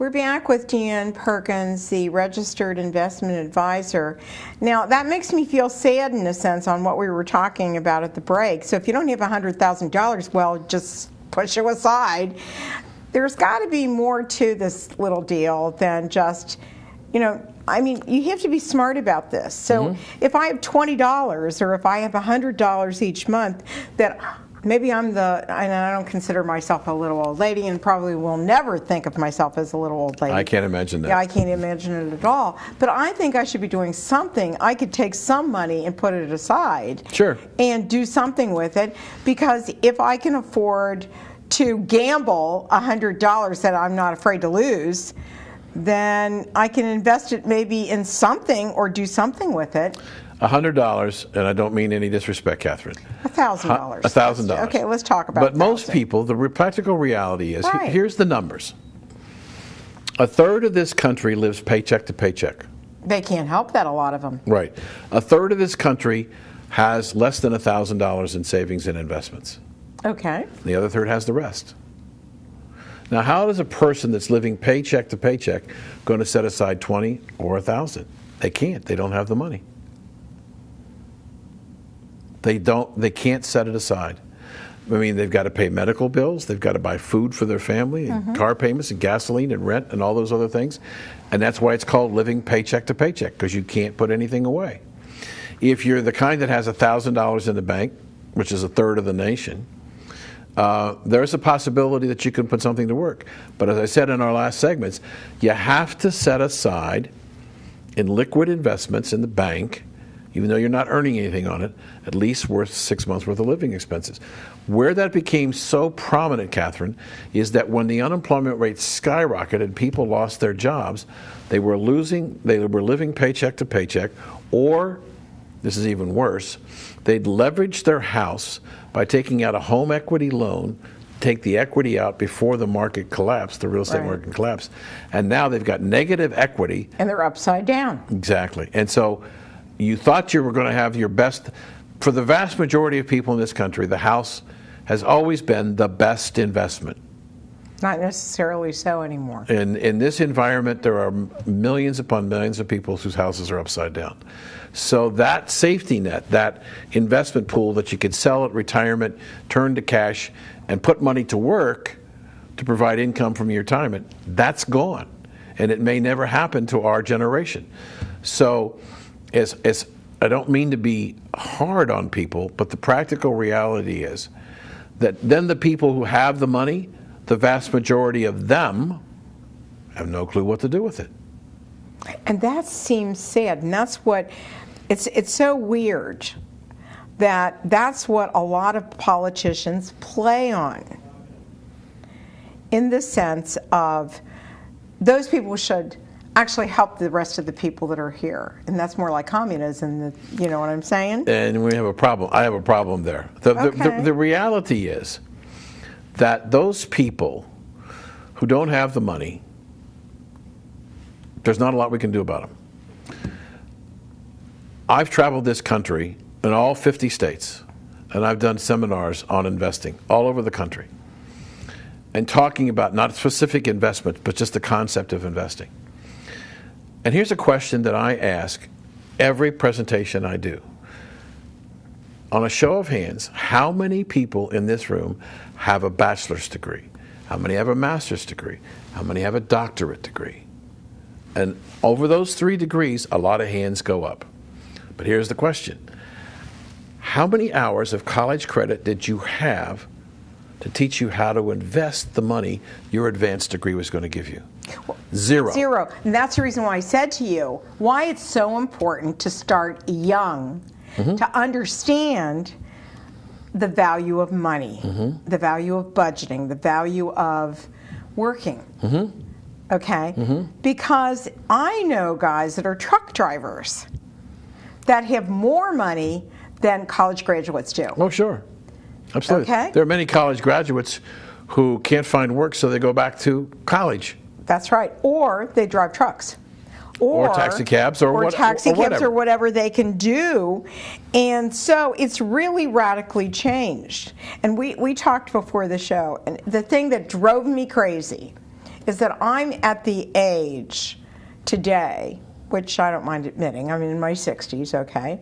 We're back with Dan Perkins, the registered investment advisor. Now, that makes me feel sad in a sense on what we were talking about at the break. So if you don't have $100,000, well, just push it aside. There's got to be more to this little deal than just, I mean, you have to be smart about this. So if I have $20 or if I have $100 each month, that maybe and I don't consider myself a little old lady and probably will never think of myself as a little old lady. I can't imagine that. Yeah, I can't imagine it at all. But I think I should be doing something. I could take some money and put it aside. Sure. And do something with it, because if I can afford to gamble $100 that I'm not afraid to lose, then I can invest it maybe in something or do something with it. $100, and I don't mean any disrespect, Kathryn. $1,000. $1,000. Okay, let's talk about. But most people, the practical reality is, right. Here's the numbers. A third of this country lives paycheck to paycheck. They can't help that, a lot of them. Right. A third of this country has less than $1,000 in savings and investments. Okay. The other third has the rest. Now, how is a person that's living paycheck to paycheck going to set aside $20 or $1,000? They can't. They don't have the money. They can't set it aside. I mean, they've got to pay medical bills, they've got to buy food for their family, and car payments and gasoline and rent and all those other things. And that's why it's called living paycheck to paycheck, because you can't put anything away. If you're the kind that has $1,000 in the bank, which is a third of the nation, there's a possibility that you can put something to work. But as I said in our last segments, you have to set aside in liquid investments in the bank, even though you're not earning anything on it, at least worth 6 months' worth of living expenses. Where that became so prominent, Kathryn, is that when the unemployment rate skyrocketed and people lost their jobs, they were living paycheck to paycheck, or, this is even worse, they'd leverage their house by taking out a home equity loan, take the equity out before the market collapsed, the real estate market collapsed, and now they've got negative equity. And they're upside down. Exactly. And so you thought you were going to have your best. For the vast majority of people in this country, the house has always been the best investment. Not necessarily so anymore. In this environment, there are millions upon millions of people whose houses are upside down. So that safety net, that investment pool that you could sell at retirement, turn to cash, and put money to work to provide income from your retirement, that's gone. And it may never happen to our generation. So I don't mean to be hard on people, but the practical reality is that then the people who have the money, the vast majority of them have no clue what to do with it. And that seems sad, and that's what, it's so weird that that's what a lot of politicians play on, in the sense of those people should actually help the rest of the people that are here. And that's more like communism, you know what I'm saying? And we have a problem. I have a problem there. The reality is that those people who don't have the money, there's not a lot we can do about them. I've traveled this country in all 50 states, and I've done seminars on investing all over the country, and talking about not specific investments, but just the concept of investing. And here's a question that I ask every presentation I do. On a show of hands, how many people in this room have a bachelor's degree? How many have a master's degree? How many have a doctorate degree? And over those 3 degrees, a lot of hands go up. But here's the question. How many hours of college credit did you have to teach you how to invest the money your advanced degree was going to give you? Zero. Zero. And that's the reason why I said to you why it's so important to start young, to understand the value of money, the value of budgeting, the value of working. Okay? Because I know guys that are truck drivers that have more money than college graduates do. Oh, sure. Absolutely. Okay? There are many college graduates who can't find work, so they go back to college. That's right. Or they drive trucks. Or taxi cabs or whatever they can do. And so it's really radically changed. And we talked before the show, and the thing that drove me crazy is that I'm at the age today, which I don't mind admitting, I'm in my 60s, okay?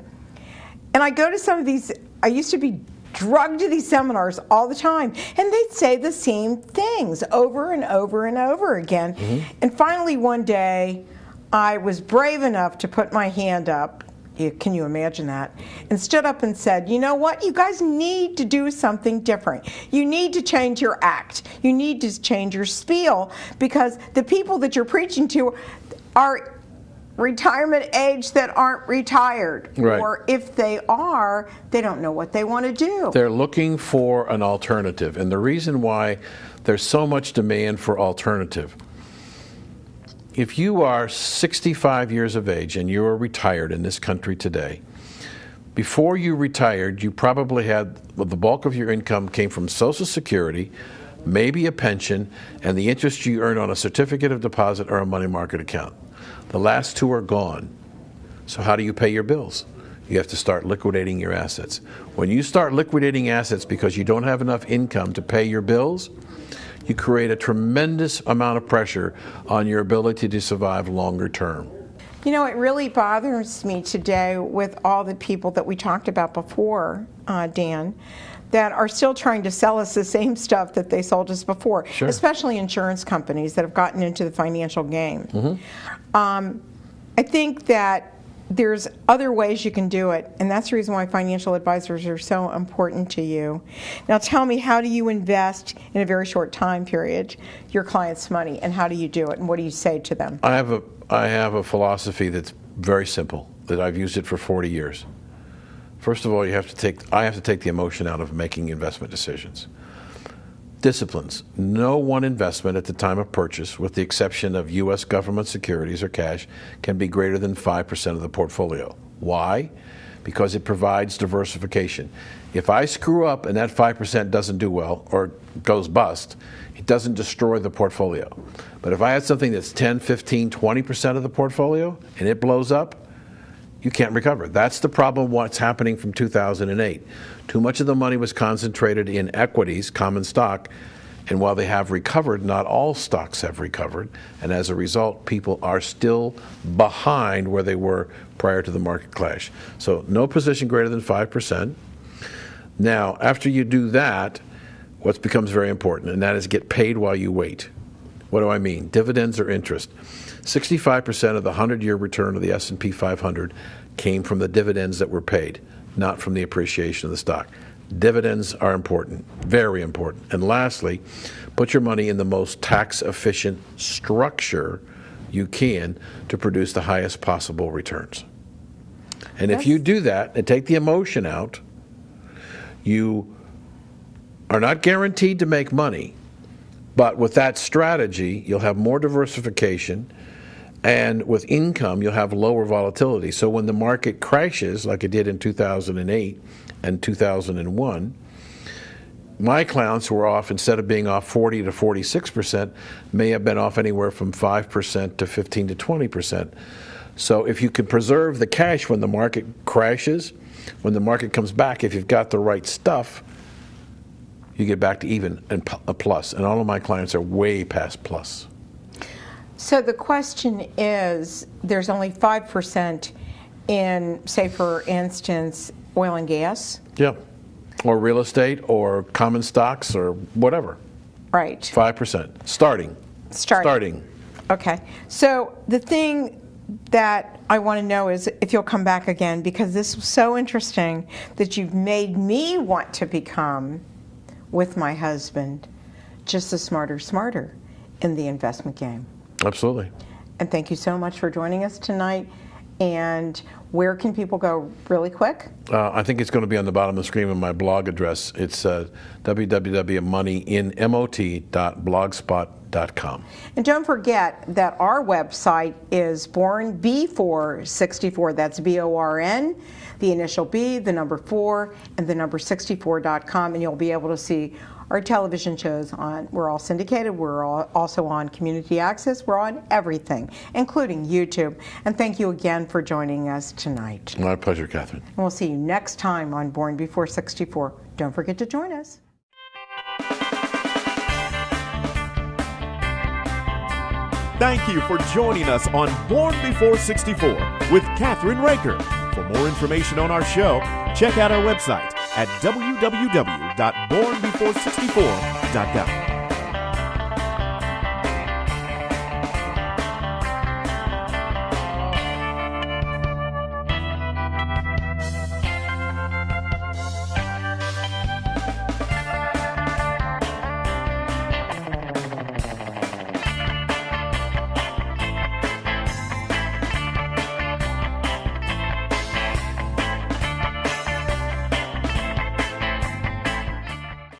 And I go to some of these, I used to be drugged to these seminars all the time, and they'd say the same things over and over and over again. And finally one day, I was brave enough to put my hand up, can you imagine that, and stood up and said, you know what, you guys need to do something different. You need to change your act. You need to change your spiel, because the people that you're preaching to are retirement age that aren't retired. Right. Or if they are, they don't know what they want to do. They're looking for an alternative. And the reason why there's so much demand for alternative, if you are 65 years of age and you are retired in this country today, before you retired, you probably had, well, the bulk of your income came from Social Security, maybe a pension, and the interest you earned on a certificate of deposit or a money market account. The last two are gone. So how do you pay your bills? You have to start liquidating your assets. When you start liquidating assets because you don't have enough income to pay your bills, you create a tremendous amount of pressure on your ability to survive longer term. You know, it really bothers me today with all the people that we talked about before, Dan, that are still trying to sell us the same stuff that they sold us before, Sure. Especially insurance companies that have gotten into the financial game. I think that there's other ways you can do it, and that's the reason why financial advisors are so important to you. Now tell me, how do you invest in a very short time period your clients' money, and how do you do it, and what do you say to them? I have a philosophy that's very simple, that I've used it for 40 years. First of all, I have to take the emotion out of making investment decisions. Disciplines. No one investment at the time of purchase, with the exception of U.S. government securities or cash, can be greater than 5% of the portfolio. Why? Because it provides diversification. If I screw up and that 5% doesn't do well or goes bust, it doesn't destroy the portfolio. But if I had something that's 10, 15, 20% of the portfolio and it blows up, you can't recover. That's the problem what's happening from 2008. Too much of the money was concentrated in equities, common stock, and while they have recovered, not all stocks have recovered, and as a result, people are still behind where they were prior to the market crash. So no position greater than 5%. Now, after you do that, what becomes very important, and that is get paid while you wait. What do I mean? Dividends or interest. 65% of the 100-year return of the S&P 500 came from the dividends that were paid, not from the appreciation of the stock. Dividends are important, very important. And lastly, put your money in the most tax-efficient structure you can to produce the highest possible returns. And if you do that and take the emotion out, you are not guaranteed to make money, but with that strategy, you'll have more diversification, and with income, you'll have lower volatility. So when the market crashes, like it did in 2008 and 2001, my clients were off, instead of being off 40 to 46%, may have been off anywhere from 5% to 15 to 20%. So if you can preserve the cash when the market crashes, when the market comes back, if you've got the right stuff, you get back to even and a plus. And all of my clients are way past plus. So the question is, there's only 5% in, say for instance, oil and gas? Yeah. Or real estate or common stocks or whatever. Right. 5%. Starting. Okay. So the thing that I want to know is if you'll come back again, because this was so interesting that you've made me want to become, with my husband, just a smarter in the investment game. Absolutely. And thank you so much for joining us tonight. And where can people go really quick? I think it's going to be on the bottom of the screen with my blog address. It's www.moneyinmot.blogspot.com. And don't forget that our website is Born B-4 64. That's B-O-R-N, the initial B, the number 4, and the number 64.com. And you'll be able to see our television shows on. We're all syndicated. We're also on community access. We're on everything, including YouTube. And thank you again for joining us tonight. My pleasure, Kathryn. And we'll see you next time on Born Before 64. Don't forget to join us. Thank you for joining us on Born Before 64 with Kathryn Raaker. For more information on our show, check out our website at www.bornbefore64.com.